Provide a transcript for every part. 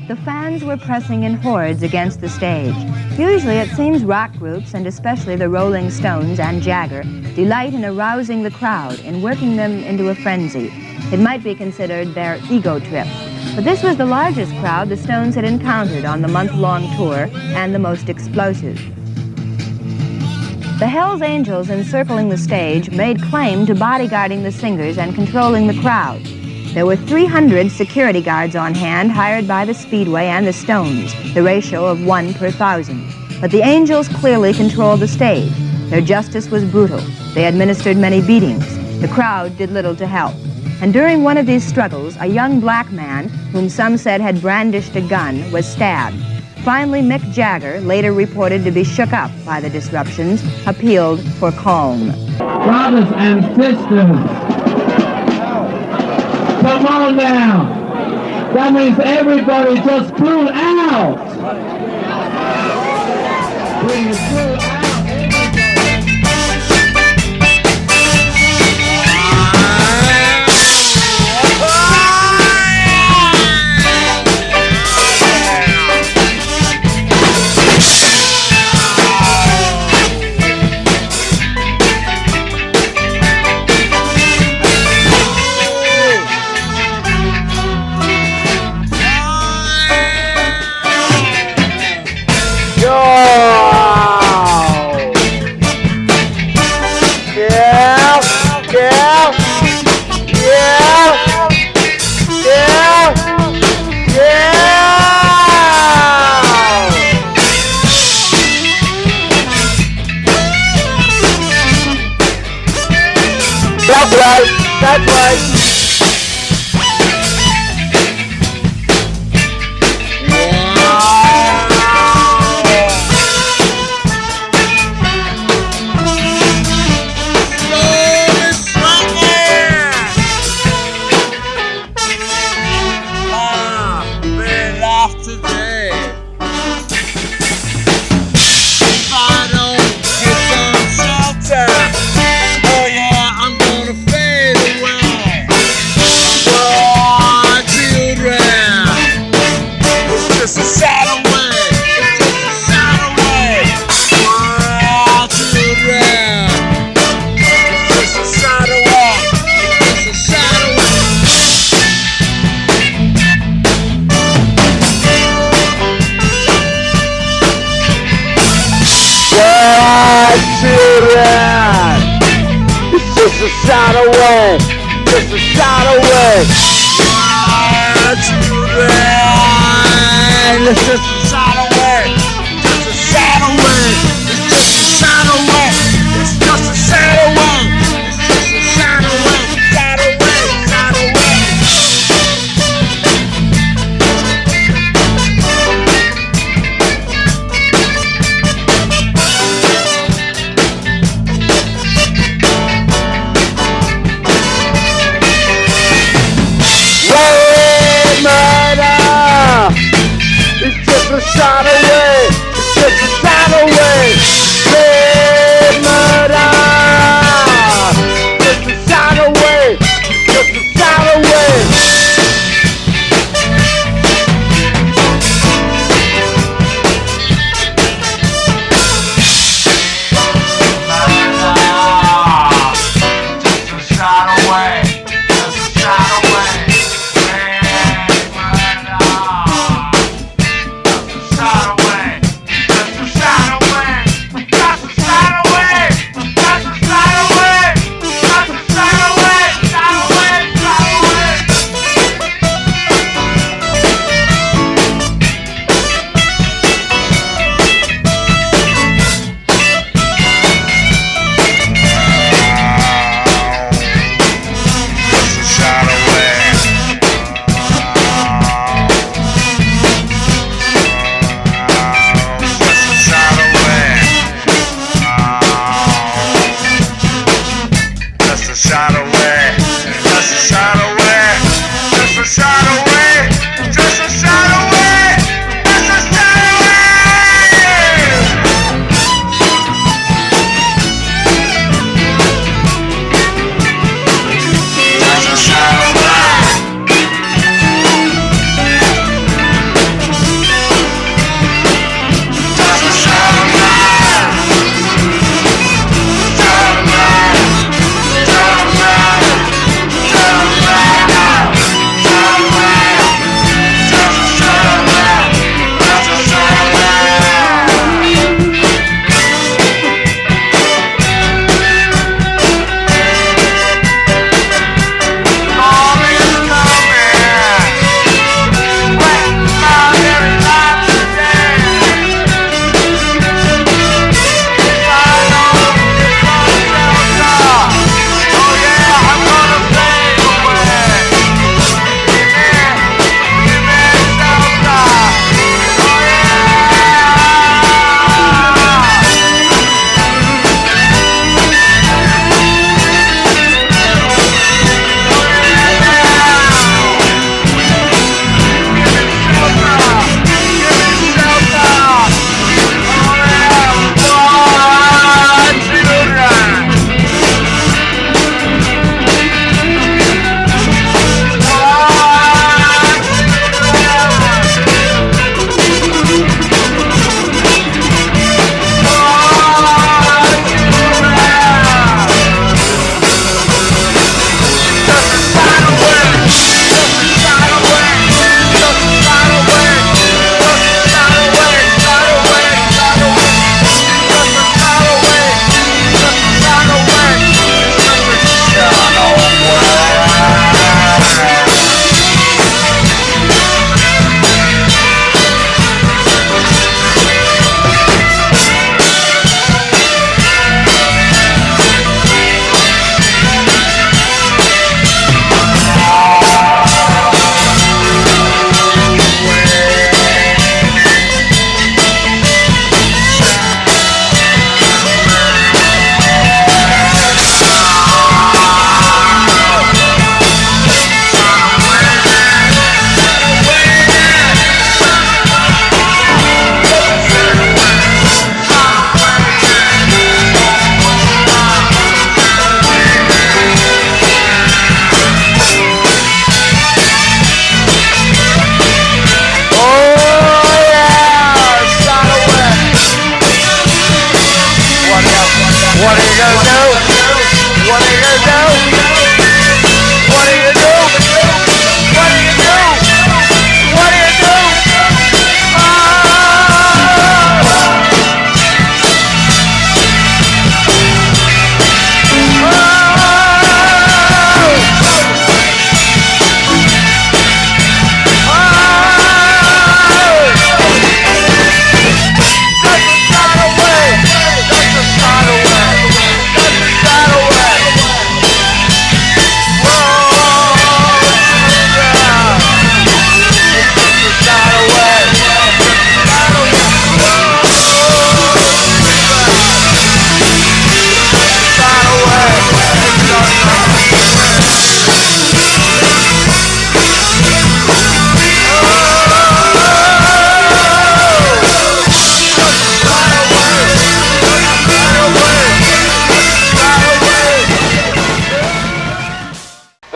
The fans were pressing in hordes against the stage. Usually it seems rock groups, and especially the Rolling Stones and Jagger, delight in arousing the crowd, in working them into a frenzy. It might be considered their ego trip. But this was the largest crowd the Stones had encountered on the month-long tour, and the most explosive. The Hells Angels encircling the stage made claim to bodyguarding the singers and controlling the crowd. There were 300 security guards on hand hired by the Speedway and the Stones, the ratio of 1 per 1,000. But the Angels clearly controlled the stage. Their justice was brutal. They administered many beatings. The crowd did little to help. And during one of these struggles, a young black man, whom some said had brandished a gun, was stabbed. Finally, Mick Jagger, later reported to be shook up by the disruptions, appealed for calm. Brothers and sisters, come on now. That means everybody just pull out. Please pull out. That's right. It's just a shot away, just a shot away. It's just a shot away, just a shot away. It's just a shot away, it's just a shot away. It's just a shot away, shot away, shot away. Shot away, it's just a shot away. Red murder, just a shot away, just a shot away.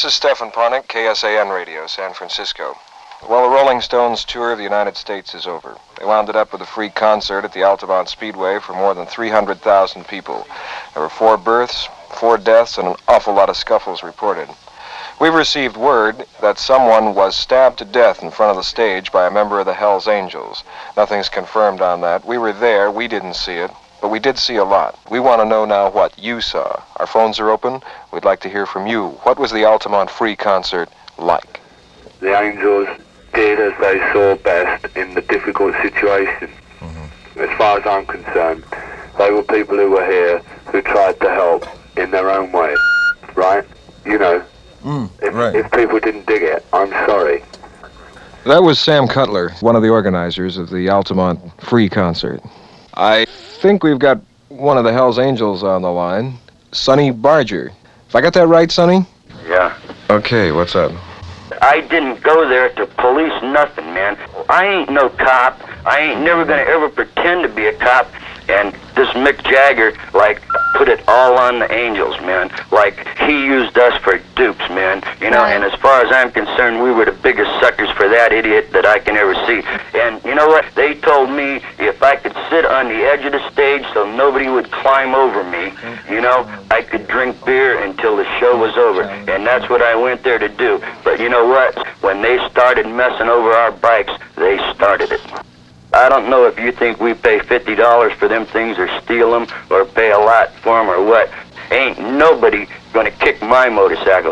This is Stefan Ponick, KSAN Radio, San Francisco. Well, the Rolling Stones tour of the United States is over. They wound it up with a free concert at the Altamont Speedway for more than 300,000 people. There were 4 births, 4 deaths, and an awful lot of scuffles reported. We've received word that someone was stabbed to death in front of the stage by a member of the Hells Angels. Nothing's confirmed on that. We were there, we didn't see it, but we did see a lot. We want to know now what you saw. Our phones are open. We'd like to hear from you. What was the Altamont Free concert like? The Angels did as they saw best in the difficult situation. As far as I'm concerned, they were people who were here who tried to help in their own way, right? You know, if people didn't dig it, I'm sorry. That was Sam Cutler, one of the organizers of the Altamont Free concert. I think we've got one of the Hells Angels on the line, Sonny Barger. If I got that right, Sonny? Yeah. Okay, what's up? I didn't go there to police nothing, man. I ain't no cop. I ain't never gonna ever pretend to be a cop. And this Mick Jagger, like, put it all on the Angels, man. Like, he used us for dupes, man. You know, and as far as I'm concerned, we were the biggest suckers for that idiot that I can ever see. And you know what? They told me if I could sit on the edge of the stage so nobody would climb over me, you know, I could drink beer until the show was over. And that's what I went there to do. But you know what? When they started messing over our bikes, they started it. I don't know if you think we pay $50 for them things or steal them or pay a lot for them or what. Ain't nobody gonna kick my motorcycle.